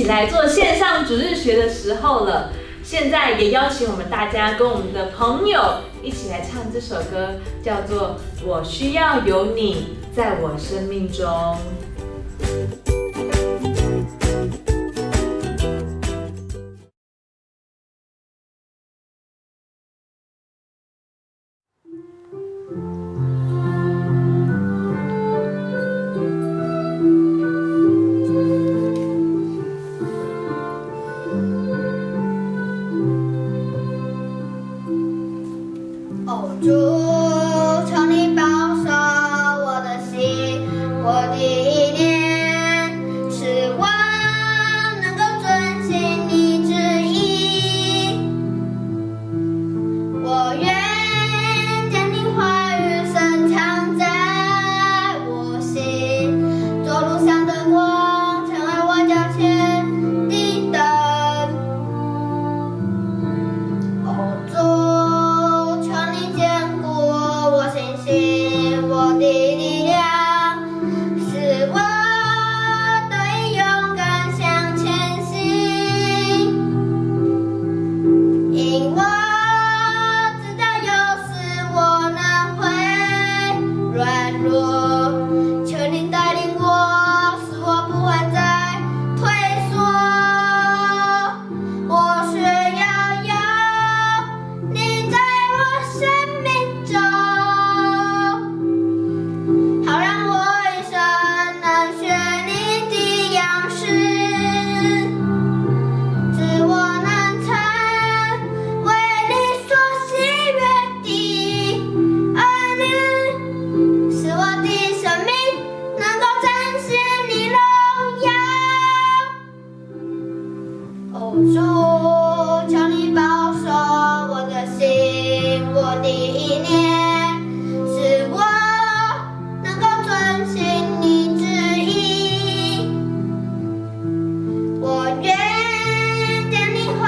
起来做线上主日学的时候了。现在也邀请我们大家跟我们的朋友一起来唱这首歌，叫做《我需要有你在我生命中》。主，求你保守我的心，我的意念，使我能够遵行你旨意。我愿将你话语深藏在我心，做路上的光，成为我脚前的灯。我的力量，使我得以勇敢向前行。因我知道有时我能会软弱，求你带领我，使我不会再退缩。我需要有你在我生命中。主，求你保守我的心，我的意念，使我能够遵行你旨意。我愿将你话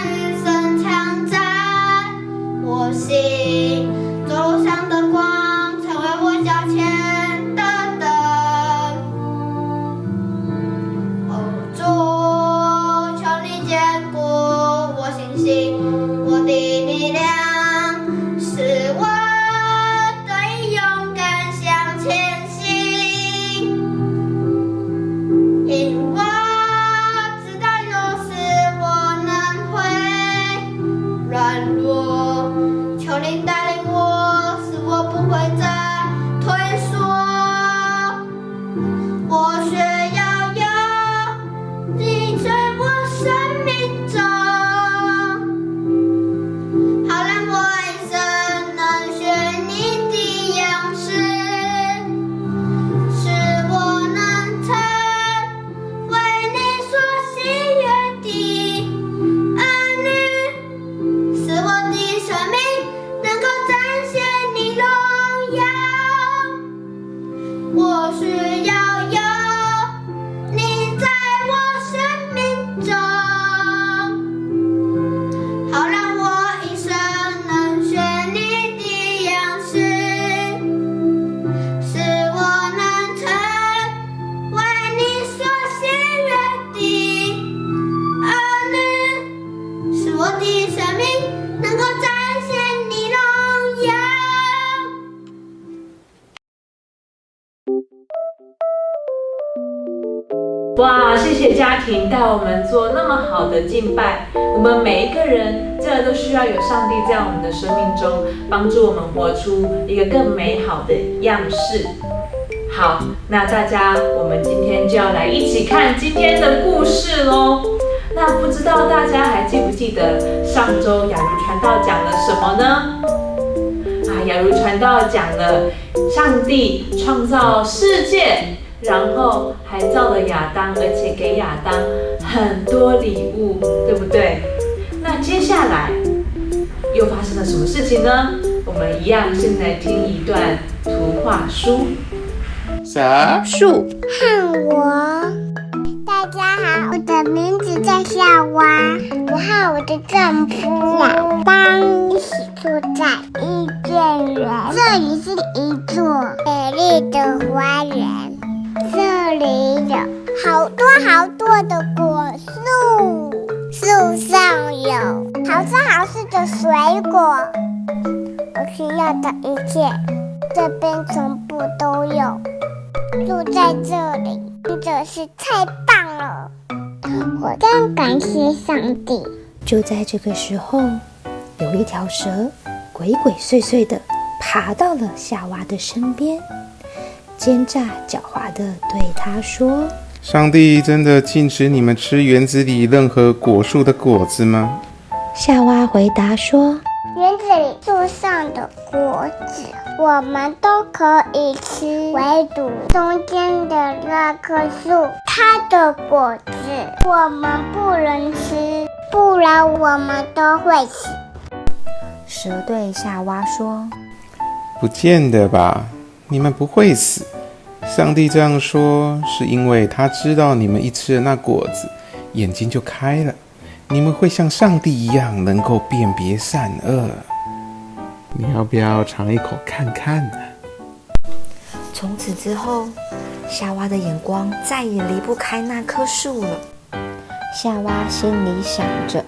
语深藏在我心，走路上的光，成为我脚前的灯。主。我的力量，使我得以勇敢向前行。因我知道有时我能会软弱，求你带领我，使我不会再退缩。我需要有你在我生命中。我需要有你在我生命中，好让我一生能学你的样式，使我能成为你所喜悦的儿女，使我的生命能够展现你荣耀。哇，谢谢家庭带我们做那么好的敬拜。我们每一个人真的都需要有上帝在我们的生命中，帮助我们活出一个更美好的样式。好，那大家，我们今天就要来一起看今天的故事咯。那不知道大家还记不记得上周雅茹传道讲了什么呢？雅茹传道讲了上帝创造世界，然后还造了亚当，而且给亚当很多礼物，对不对？那接下来又发生了什么事情呢？我们一样先来听一段图画书。树和我，大家好，我的名字叫夏娃，我和我的丈夫老当一起住在伊甸园，这里是一座美丽的花园，这里有好多好多的果树，树上有好吃好吃的水果，我需要的一切，这边全部都有。住在这里真是太棒了，我真感谢上帝。就在这个时候，有一条蛇鬼鬼祟祟地爬到了夏娃的身边，奸诈狡猾地对他说：上帝真的禁止你们吃园子里任何果树的果子吗？夏娃回答说：园子里树上的果子我们都可以吃，唯独中间的那棵树，它的果子我们不能吃，不然我们都会死。蛇对夏娃说：不见得吧，你们不会死。上帝这样说，是因为他知道你们一吃了那果子，眼睛就开了，你们会像上帝一样能够辨别善恶。你要不要尝一口看看呢？从此之后，夏娃的眼光再也离不开那棵树了。夏娃心里想着，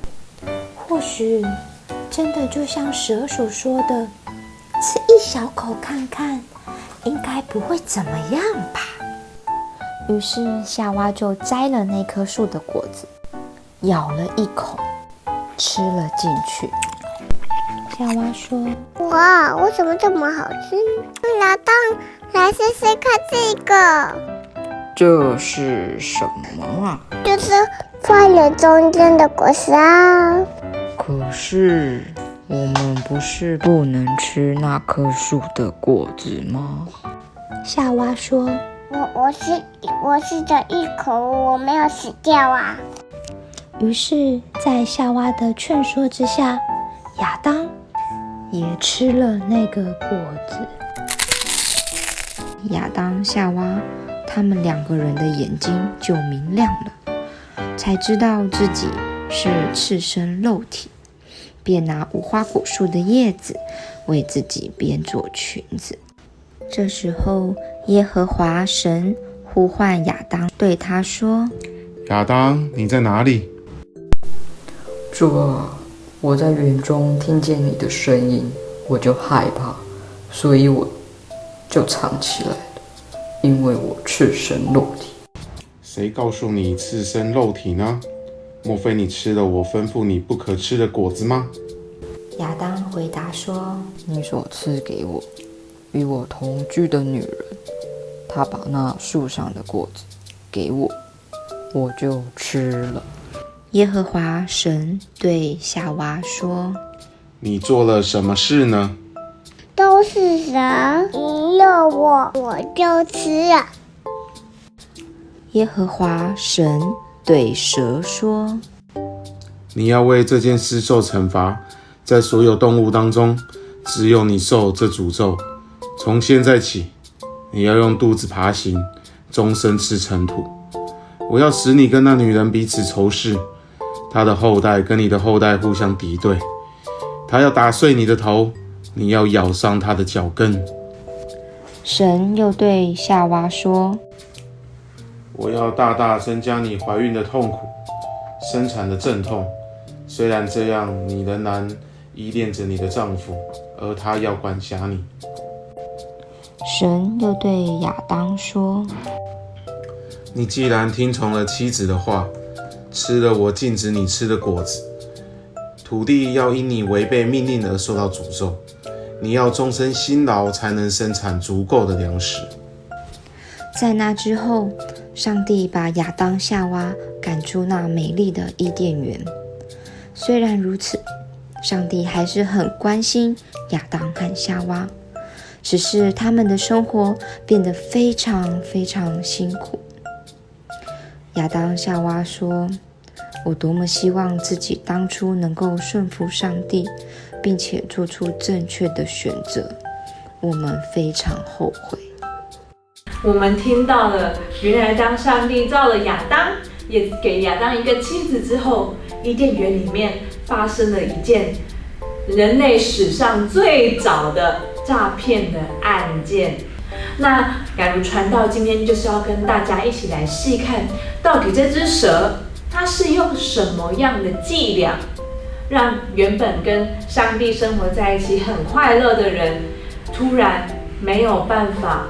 或许真的就像蛇所说的，吃一小口看看，应该不会怎么样吧。于是夏娃就摘了那棵树的果子，咬了一口，吃了进去。夏娃说：哇，为什么这么好吃？亚当，来试试看这个。这是什么啊？就是放了中间的果实啊。可是我们不是不能吃那棵树的果子吗？夏娃说：我吃了一口，我没有死掉啊。于是在夏娃的劝说之下，亚当也吃了那个果子。亚当、夏娃他们两个人的眼睛就明亮了，才知道自己是赤身露体，便拿无花果树的叶子为自己编做裙子。这时候，耶和华神呼唤亚当，对他说：亚当，你在哪里？主啊，我在园中听见你的声音，我就害怕，所以我就藏起来了，因为我赤身露体。谁告诉你赤身露体呢？莫非你吃了我吩咐你不可吃的果子吗？亚当回答说：你所赐给我与我同居的女人，她把那树上的果子给我，我就吃了。耶和华神对夏娃说：你做了什么事呢？都是蛇引诱我，我就吃了。耶和华神对蛇说：你要为这件事受惩罚，在所有动物当中，只有你受这诅咒。从现在起，你要用肚子爬行，终身吃尘土。我要使你跟那女人彼此仇视，她的后代跟你的后代互相敌对。她要打碎你的头，你要咬伤她的脚跟。神又对夏娃说：我要大大增加你怀孕的痛苦，生产的阵痛。虽然这样，你仍然依恋着你的丈夫，而他要管辖你。神又对亚当说：你既然听从了妻子的话，吃了我禁止你吃的果子，土地要因你违背命令而受到诅咒。你要终身辛劳，才能生产足够的粮食。在那之后，上帝把亚当、夏娃赶出那美丽的伊甸园。虽然如此，上帝还是很关心亚当和夏娃，只是他们的生活变得非常非常辛苦。亚当、夏娃说：我多么希望自己当初能够顺服上帝，并且做出正确的选择，我们非常后悔。我们听到了，原来当上帝造了亚当，也给亚当一个妻子之后，伊甸园里面发生了一件人类史上最早的诈骗的案件。那雅茹传道今天就是要跟大家一起来细看，到底这只蛇它是用什么样的伎俩，让原本跟上帝生活在一起很快乐的人，突然没有办法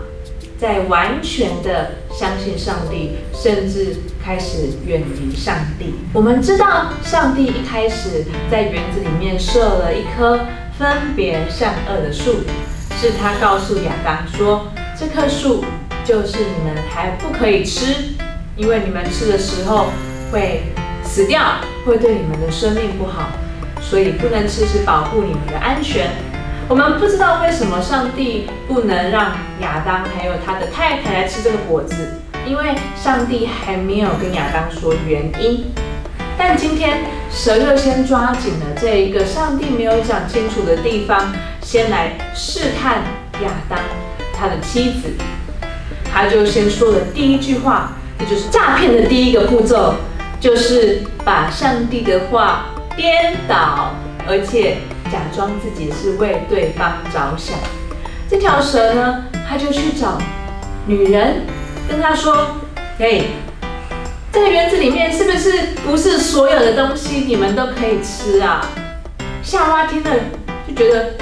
再完全的相信上帝，甚至开始远离上帝。我们知道上帝一开始在园子里面设了一棵分别善恶的树，是他告诉亚当说，这棵树就是你们还不可以吃，因为你们吃的时候会死掉，会对你们的生命不好，所以不能吃，是保护你们的安全。我们不知道为什么上帝不能让亚当还有他的太太来吃这个果子，因为上帝还没有跟亚当说原因。但今天蛇又先抓紧了这一个上帝没有讲清楚的地方，先来试探亚当他的妻子。他就先说了第一句话，这就是诈骗的第一个步骤，就是把上帝的话颠倒，而且假装自己是为对方着想。这条蛇呢，他就去找女人，跟她说：“嘿，这个园子里面不是所有的东西你们都可以吃啊？”夏娃听了就觉得，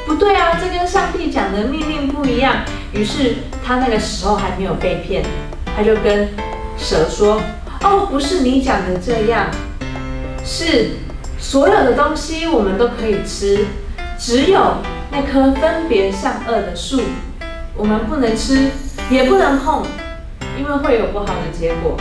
不对啊，这跟上帝讲的命令不一样。于是他那个时候还没有被骗，他就跟蛇说：“哦，不是你讲的这样，是所有的东西我们都可以吃，只有那棵分别善恶的树，我们不能吃，也不能碰，因为会有不好的结果。”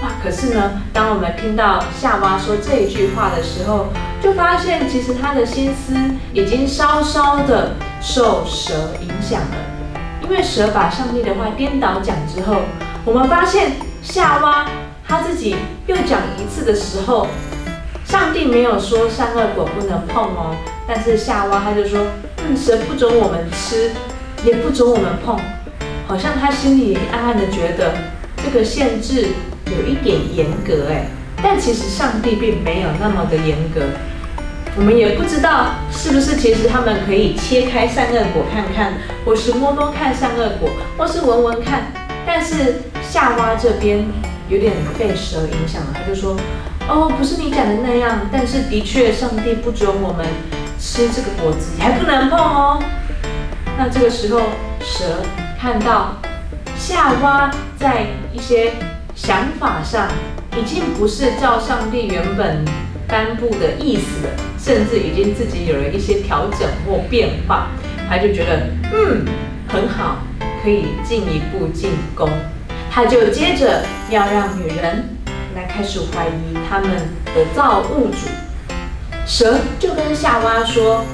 哇！可是呢，当我们听到夏娃说这一句话的时候，就发现其实她的心思已经稍稍的受蛇影响了。因为蛇把上帝的话颠倒讲之后，我们发现夏娃她自己又讲一次的时候，上帝没有说善恶果不能碰哦，但是夏娃她就说，蛇不准我们吃，也不准我们碰，好像她心里暗暗的觉得这个限制有一点严格哎，但其实上帝并没有那么的严格。我们也不知道是不是其实他们可以切开善恶果看看，或是摸摸看善恶果，或是闻闻看。但是夏娃这边有点被蛇影响了，他就说：“哦，不是你讲的那样，但是的确上帝不准我们吃这个果子，还不能碰哦。”那这个时候蛇看到夏娃在一些想法上已经不是照上帝原本颁布的意思了，甚至已经自己有了一些调整或变化，他就觉得很好，可以进一步进攻。他就接着要让女人来开始怀疑他们的造物主。蛇就跟夏娃说：“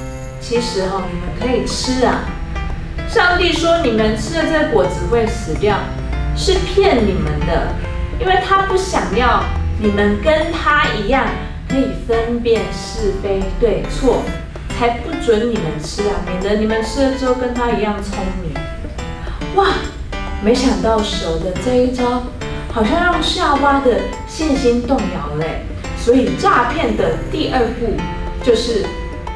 其实你们可以吃啊，上帝说你们吃了这个果子会死掉，是骗你们的，因为他不想要你们跟他一样可以分辨是非对错，才不准你们吃啊，免得你们吃了之后跟他一样聪明。”哇！没想到蛇的这一招好像让夏娃的信心动摇了，所以诈骗的第二步就是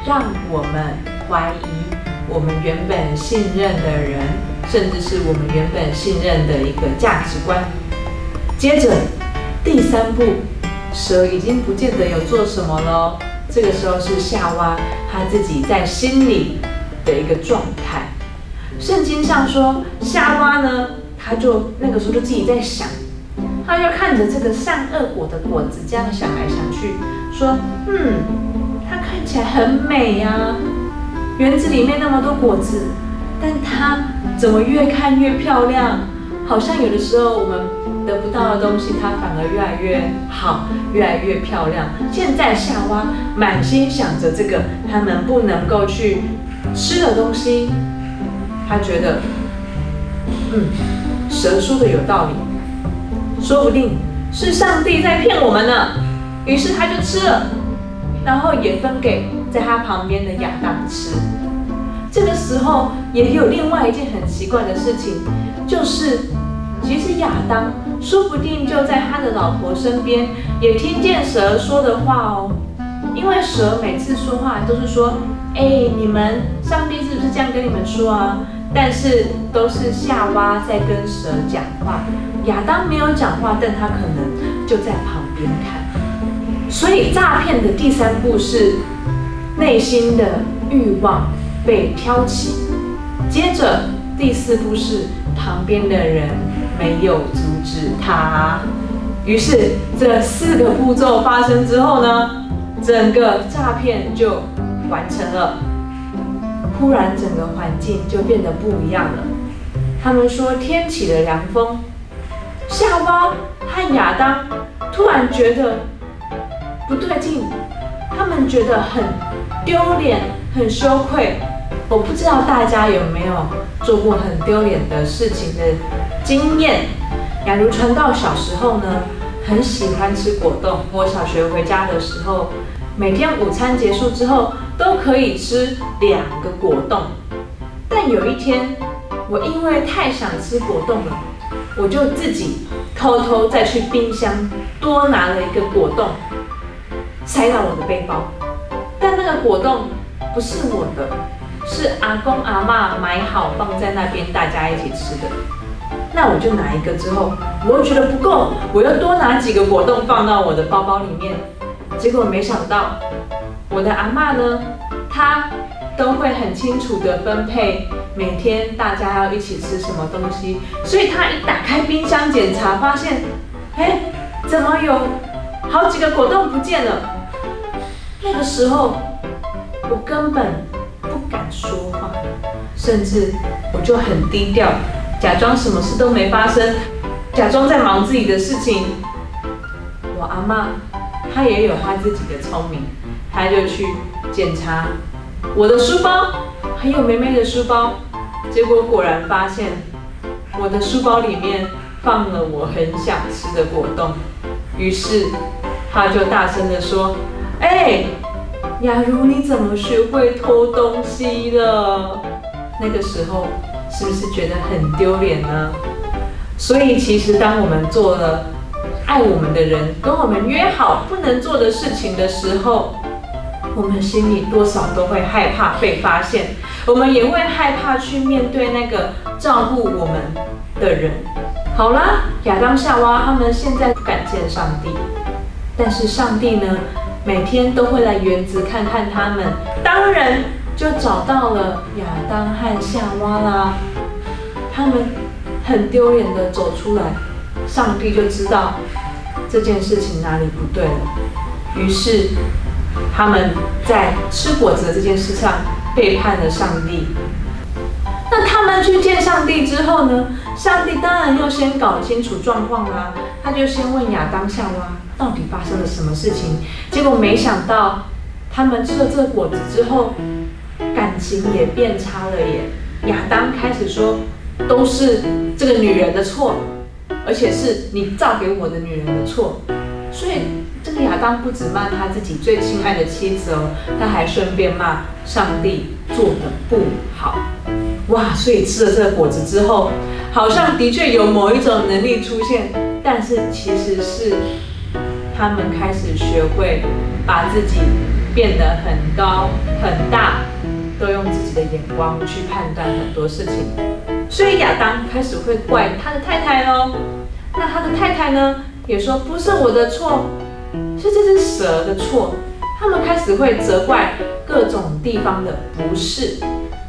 让我们怀疑我们原本信任的人，甚至是我们原本信任的一个价值观。接着第三步，蛇已经不见得有做什么了，这个时候是夏娃她自己在心里的一个状态。圣经上说，夏娃呢，她就那个时候就自己在想，她就看着这个善恶果的果子，这样想来想去，说，它看起来很美呀，园子里面那么多果子，但它怎么越看越漂亮？好像有的时候我们得不到的东西，它反而越来越好，越来越漂亮。现在夏娃满心想着这个他们不能够去吃的东西，他觉得，蛇说的有道理，说不定是上帝在骗我们呢。于是他就吃了，然后也分给在他旁边的亚当吃。这个时候也有另外一件很奇怪的事情，就是其实亚当说不定就在他的老婆身边，也听见蛇说的话哦。因为蛇每次说话都是说，你们上帝是不是这样跟你们说啊？但是都是夏娃在跟蛇讲话，亚当没有讲话，但他可能就在旁边看。所以诈骗的第3步是内心的欲望被挑起，接着第4步是旁边的人没有阻止他。于是这4个步骤发生之后呢，整个诈骗就完成了。忽然整个环境就变得不一样了。他们说天起了凉风，夏娃和亚当突然觉得不对劲，他们觉得很丢脸、很羞愧。我不知道大家有没有做过很丢脸的事情的经验。雅茹传道小时候呢，很喜欢吃果冻。我小学回家的时候，每天午餐结束之后都可以吃2个果冻。但有一天，我因为太想吃果冻了，我就自己偷偷再去冰箱多拿了1个果冻，塞到我的背包。但那个果冻不是我的，是阿公阿嬷买好放在那边大家一起吃的。那我就拿1个之后，我又觉得不够，我又多拿几个果冻放到我的包包里面。结果没想到，我的阿嬷呢，她都会很清楚的分配每天大家要一起吃什么东西，所以她一打开冰箱检查，发现，怎么有好几个果冻不见了？那个时候，我根本不敢说话，甚至我就很低调，假装什么事都没发生，假装在忙自己的事情。我阿嬷她也有她自己的聪明，她就去检查我的书包，还有妹妹的书包，结果果然发现我的书包里面放了我很想吃的果冻。于是她就大声地说：“雅茹，你怎么学会偷东西了？”那个时候是不是觉得很丢脸呢？所以其实当我们做了爱我们的人跟我们约好不能做的事情的时候，我们心里多少都会害怕被发现，我们也会害怕去面对那个照顾我们的人。好啦，亚当夏娃他们现在不敢见上帝，但是上帝呢，每天都会来园子看看他们，当然就找到了亚当和夏娃啦。他们很丢脸的走出来，上帝就知道这件事情哪里不对了，于是他们在吃果子的这件事上背叛了上帝。那他们去见上帝之后呢，上帝当然又先搞清楚状况啦，他就先问亚当夏娃到底发生了什么事情。结果没想到他们吃了这个果子之后，感情也变差了耶。亚当开始说都是这个女人的错，而且是你造给我的女人的错。所以这个亚当不只骂他自己最亲爱的妻子哦，他还顺便骂上帝做得不好。哇，所以吃了这个果子之后，好像的确有某一种能力出现，但是其实是他们开始学会把自己变得很高很大，都用自己的眼光去判断很多事情。所以亚当开始会怪他的太太咯。那他的太太呢，也说不是我的错，是这只蛇的错。他们开始会责怪各种地方的不是，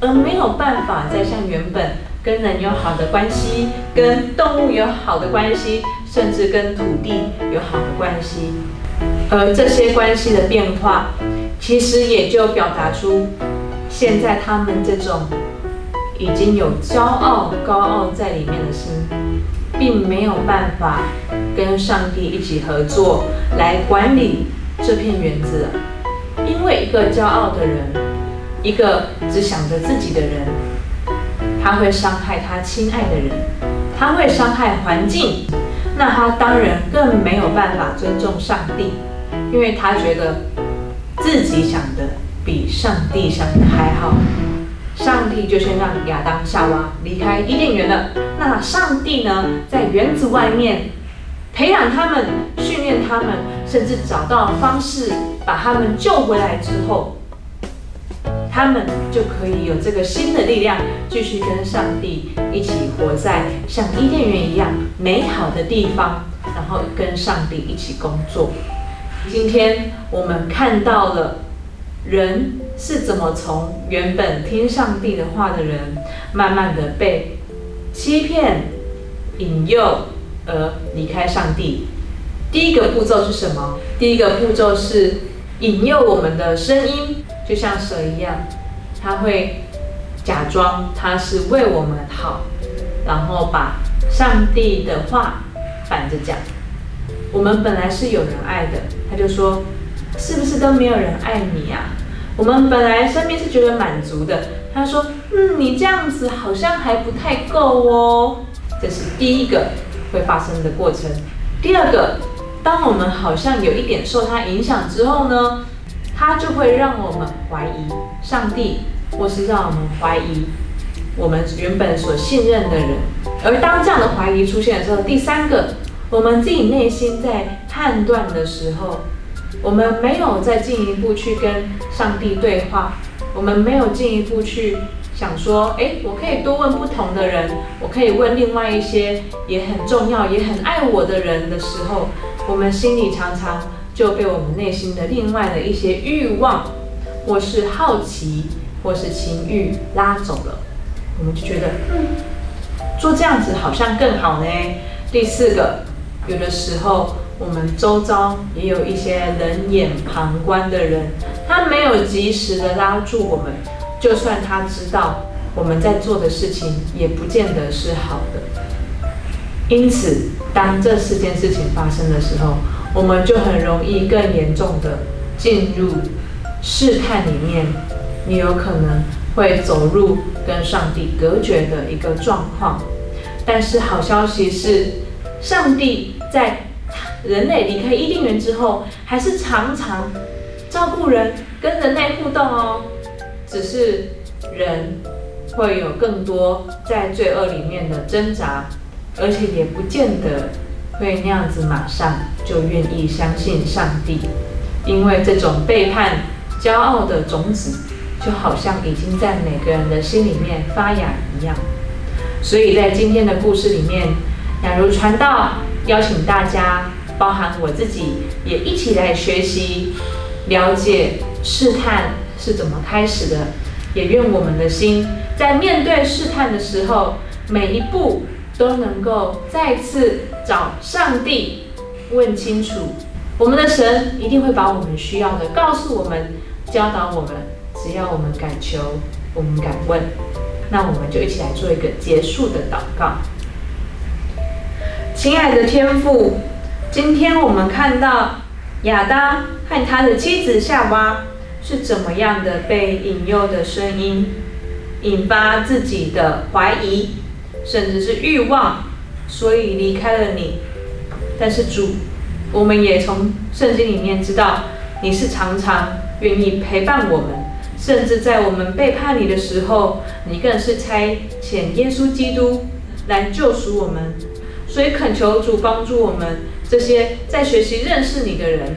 而没有办法再像原本跟人有好的关系，跟动物有好的关系，甚至跟土地有好的关系。而这些关系的变化，其实也就表达出现在他们这种已经有骄傲、高傲在里面的心，并没有办法跟上帝一起合作来管理这片园子了。因为一个骄傲的人，一个只想着自己的人，他会伤害他亲爱的人，他会伤害环境，那他当然更没有办法尊重上帝，因为他觉得自己想的比上帝想的还好。上帝就先让亚当夏娃离开伊甸园了。那上帝呢，在园子外面培养他们，训练他们，甚至找到方式把他们救回来之后，他们就可以有这个新的力量，继续跟上帝一起活在像伊甸园一样美好的地方，然后跟上帝一起工作。今天我们看到了人是怎么从原本听上帝的话的人，慢慢的被欺骗、引诱而离开上帝。第一个步骤是什么？第一个步骤是引诱我们的声音，就像蛇一样，它会假装它是为我们好，然后把上帝的话反着讲。我们本来是有人爱的，他就说，是不是都没有人爱你啊？我们本来生命是觉得满足的，他说，你这样子好像还不太够哦。这是第一个会发生的过程。第二个，当我们好像有一点受他影响之后呢，他就会让我们怀疑上帝，或是让我们怀疑我们原本所信任的人。而当这样的怀疑出现的时候，第三个，我们自己内心在判断的时候，我们没有再进一步去跟上帝对话，我们没有进一步去想说，我可以多问不同的人，我可以问另外一些也很重要、也很爱我的人的时候，我们心里常常就被我们内心的另外的一些欲望，或是好奇，或是情欲拉走了。我们就觉得，做这样子好像更好呢。第四个，有的时候我们周遭也有一些冷眼旁观的人，他没有及时的拉住我们，就算他知道我们在做的事情，也不见得是好的。因此，当这4件事情发生的时候，我们就很容易更严重的进入试探里面，你有可能会走入跟上帝隔绝的一个状况。但是好消息是，上帝在人类离开伊甸园之后，还是常常照顾人，跟人类互动哦。只是人会有更多在罪恶里面的挣扎，而且也不见得会那样子马上就愿意相信上帝，因为这种背叛、骄傲的种子，就好像已经在每个人的心里面发芽一样。所以在今天的故事里面，雅茹传道邀请大家，包含我自己，也一起来学习、了解试探是怎么开始的。也愿我们的心在面对试探的时候，每一步都能够再次找上帝问清楚。我们的神一定会把我们需要的告诉我们，教导我们，只要我们敢求，我们敢问。那我们就一起来做一个结束的祷告。亲爱的天父，今天我们看到亚当和他的妻子夏娃是怎么样的被引诱的声音引发自己的怀疑，甚至是欲望，所以离开了你。但是主，我们也从圣经里面知道，你是常常愿意陪伴我们，甚至在我们背叛你的时候，你更是差遣耶稣基督来救赎我们。所以恳求主帮助我们这些在学习认识你的人，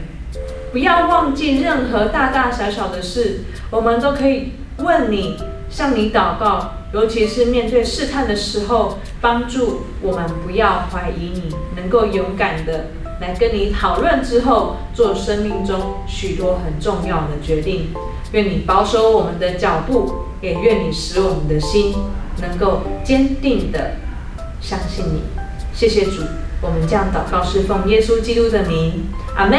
不要忘记任何大大小小的事，我们都可以问你，向你祷告，尤其是面对试探的时候，帮助我们不要怀疑你，能够勇敢的来跟你讨论之后，做生命中许多很重要的决定。愿你保守我们的脚步，也愿你使我们的心能够坚定的相信你。谢谢主，我们这样祷告是奉耶稣基督的名，阿们。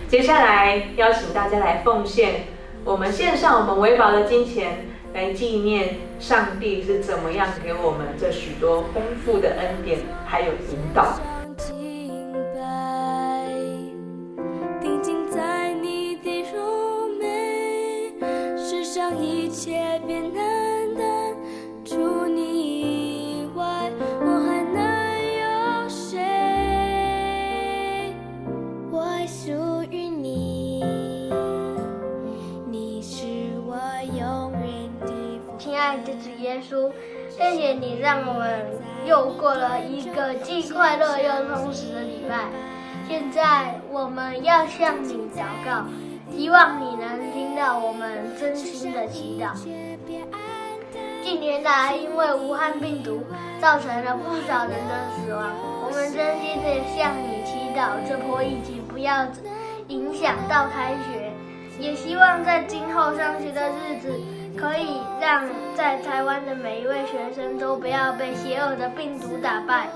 接下来邀请大家来奉献，我们献上我们微薄的金钱，来纪念上帝是怎么样给我们这许多丰富的恩典还有引导。定睛在你的柔美，世上一切变难淡，除你以外，我还能有谁？我属于你，你是我永远的父。亲爱的主耶稣，谢谢你让我们又过了一个既快乐又充实的礼拜。现在我们要向你祷告，希望你能听到我们真心的祈祷。近年来，因为武汉病毒造成了不少人的死亡，我们真心的向你祈祷，这波疫情不要影响到开学，也希望在今后上学的日子，可以让在台湾的每一位学生都不要被邪恶的病毒打败，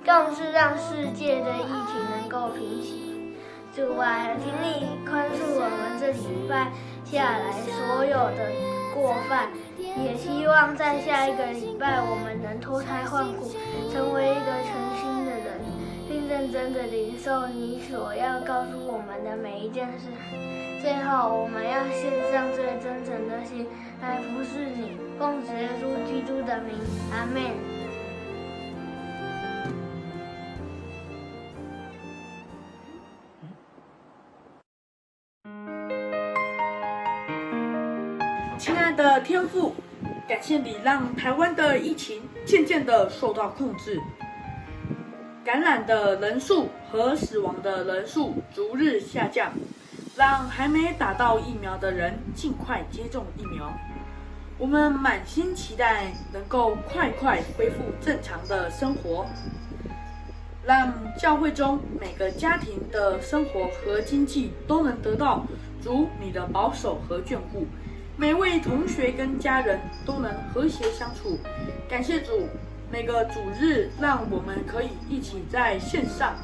更是让世界的疫情能够平息。主啊，请你宽恕我们这礼拜下来所有的过犯，也希望在下一个礼拜我们能脱胎换骨，成为一个诚心的人，并认真的领受你所要告诉我们的每一件事。最后，我们要献上最真诚的心来服侍你，奉主耶稣基督的名，阿们。亲爱的天父，感谢你让台湾的疫情渐渐的受到控制，感染的人数和死亡的人数逐日下降，让还没打到疫苗的人尽快接种疫苗。我们满心期待能够快恢复正常的生活，让教会中每个家庭的生活和经济都能得到主你的保守和眷顾。每位同学跟家人都能和谐相处，感谢主，每个主日让我们可以一起在线上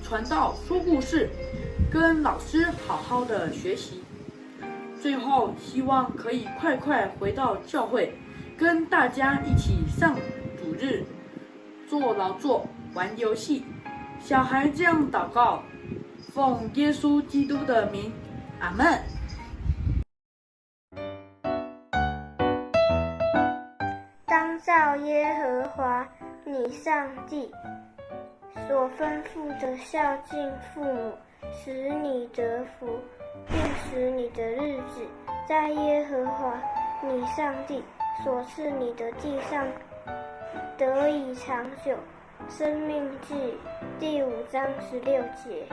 传道、说故事，跟老师好好的学习。最后，希望可以快回到教会，跟大家一起上主日，做劳作、玩游戏。小孩这样祷告，奉耶稣基督的名，阿们。当照耶和华你上帝所吩咐的孝敬父母，使你得福，并使你的日子在耶和华你上帝所赐你的地上得以长久。申命记第5章16节。